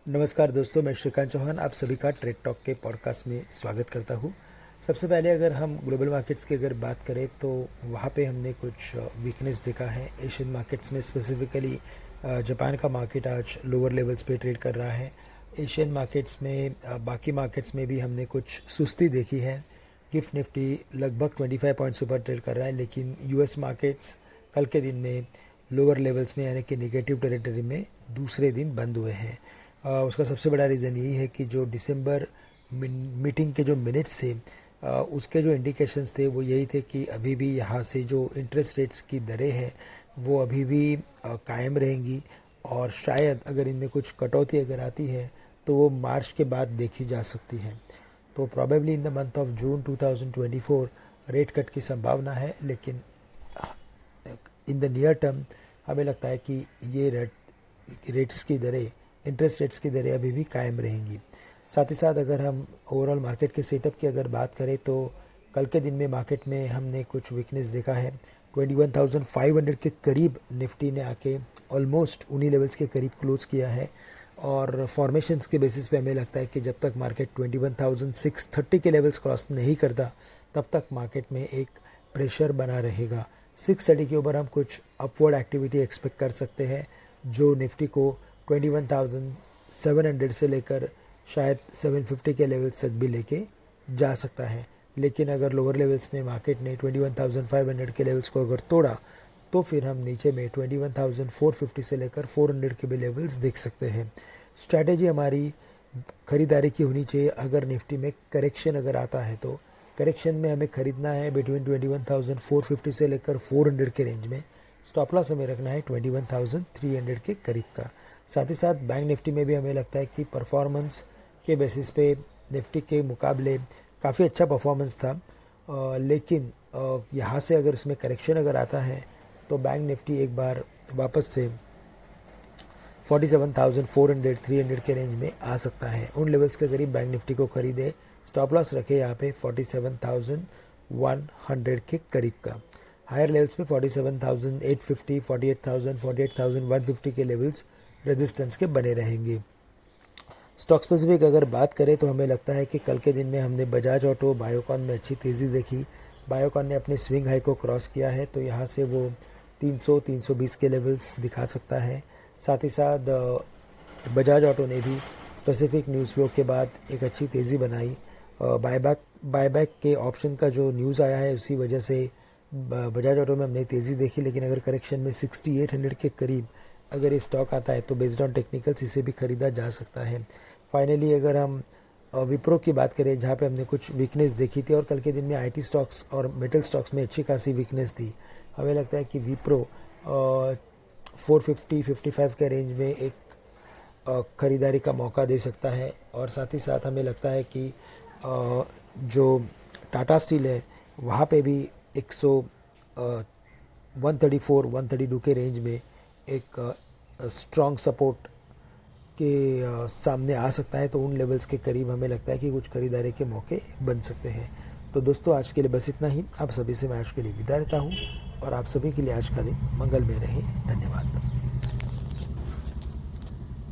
नमस्कार दोस्तों, मैं श्रीकांत चौहान आप सभी का ट्रेड टॉक के पॉडकास्ट में स्वागत करता हूं। सबसे पहले अगर हम ग्लोबल मार्केट्स की अगर बात करें तो वहां पे हमने कुछ वीकनेस देखा है। एशियन मार्केट्स में स्पेसिफिकली जापान का मार्केट आज लोअर लेवल्स पे ट्रेड कर रहा है। एशियन मार्केट्स में बाकी मार्केट्स में भी हमने कुछ सुस्ती देखी है। गिफ्ट निफ्टी लगभग 25 पॉइंट्स ऊपर ट्रेड कर रहा है, लेकिन यूएस मार्केट्स कल के दिन में लोअर लेवल्स में यानी कि नेगेटिव टेरिटरी में दूसरे दिन बंद हुए हैं। उसका सबसे बड़ा रीज़न यही है कि जो दिसंबर मीटिंग के जो मिनट्स थे उसके जो इंडिकेशंस थे वो यही थे कि अभी भी यहाँ से जो इंटरेस्ट रेट्स की दरें हैं वो अभी भी कायम रहेंगी, और शायद अगर इनमें कुछ कटौती अगर आती है तो वो मार्च के बाद देखी जा सकती है। तो probably in the month of June 2024 rate cut की संभावना है, लेकिन इन द नियर टर्म हमें लगता है कि ये रेट्स की दरें, इंटरेस्ट रेट्स की दरें अभी भी कायम रहेंगी। साथ ही साथ अगर हम ओवरऑल मार्केट के सेटअप की अगर बात करें तो कल के दिन में मार्केट में हमने कुछ वीकनेस देखा है। 21,500 के करीब निफ्टी ने आके ऑलमोस्ट उन्हीं लेवल्स के करीब क्लोज किया है, और फॉर्मेशंस के बेसिस पे हमें लगता है कि जब तक मार्केट 21,630 के लेवल्स क्रॉस नहीं करता तब तक मार्केट में एक प्रेशर बना रहेगा। 630 के ऊपर हम कुछ अपवर्ड एक्टिविटी एक्सपेक्ट कर सकते हैं, जो निफ्टी को 21,700 से लेकर शायद 750 के लेवल्स तक भी लेके जा सकता है। लेकिन अगर लोअर लेवल्स में मार्केट ने 21,500 के लेवल्स को अगर तोड़ा तो फिर हम नीचे में 21,450 से लेकर 400 के भी लेवल्स देख सकते हैं। स्ट्रैटेजी हमारी ख़रीदारी की होनी चाहिए। अगर निफ्टी में करेक्शन अगर आता है तो करेक्शन में हमें ख़रीदना है बिटवीन 21,450 से लेकर 400 के रेंज में। स्टॉप लॉस हमें रखना है 21,300 के करीब का। साथ ही साथ बैंक निफ्टी में भी हमें लगता है कि परफॉर्मेंस के बेसिस पे निफ्टी के मुकाबले काफ़ी अच्छा परफॉर्मेंस था, लेकिन यहाँ से अगर इसमें करेक्शन अगर आता है तो बैंक निफ्टी एक बार वापस से 47,400 300 के रेंज में आ सकता है। उन लेवल्स के करीब बैंक निफ्टी को खरीदे। स्टॉप लॉस रखे यहाँ पे 47,100 के करीब का। हायर लेवल्स पे 47,850, 48,000, 48,150 के लेवल्स रेजिस्टेंस के बने रहेंगे। स्टॉक स्पेसिफिक अगर बात करें तो हमें लगता है कि कल के दिन में हमने बजाज ऑटो, बायोकॉन में अच्छी तेज़ी देखी। बायोकॉन ने अपने स्विंग हाई को क्रॉस किया है, तो यहाँ से वो 300-320 के लेवल्स दिखा सकता है। साथ ही साथ बजाज ऑटो ने भी स्पेसिफिक न्यूज़ फ्लो के बाद एक अच्छी तेज़ी बनाई। बायबैक के ऑप्शन का जो न्यूज़ आया है उसी वजह से बजाज ऑटो में हमने तेज़ी देखी, लेकिन अगर करेक्शन में 6,800 के करीब अगर ये स्टॉक आता है तो बेस्ड ऑन टेक्निकल्स इसे भी ख़रीदा जा सकता है। फाइनली अगर हम विप्रो की बात करें, जहाँ पे हमने कुछ वीकनेस देखी थी, और कल के दिन में आईटी स्टॉक्स और मेटल स्टॉक्स में अच्छी खासी वीकनेस थी, हमें लगता है कि विप्रो 450-55 के रेंज में एक ख़रीदारी का मौका दे सकता है। और साथ ही साथ हमें लगता है कि जो टाटा स्टील है वहाँ पे भी 134-132 के रेंज में एक स्ट्रॉन्ग सपोर्ट के सामने आ सकता है, तो उन लेवल्स के करीब हमें लगता है कि कुछ खरीदारी के मौके बन सकते हैं। तो दोस्तों, आज के लिए बस इतना ही। आप सभी से मैं आज के लिए विदा लेता हूँ, और आप सभी के लिए आज का दिन मंगलमय रहे। धन्यवाद।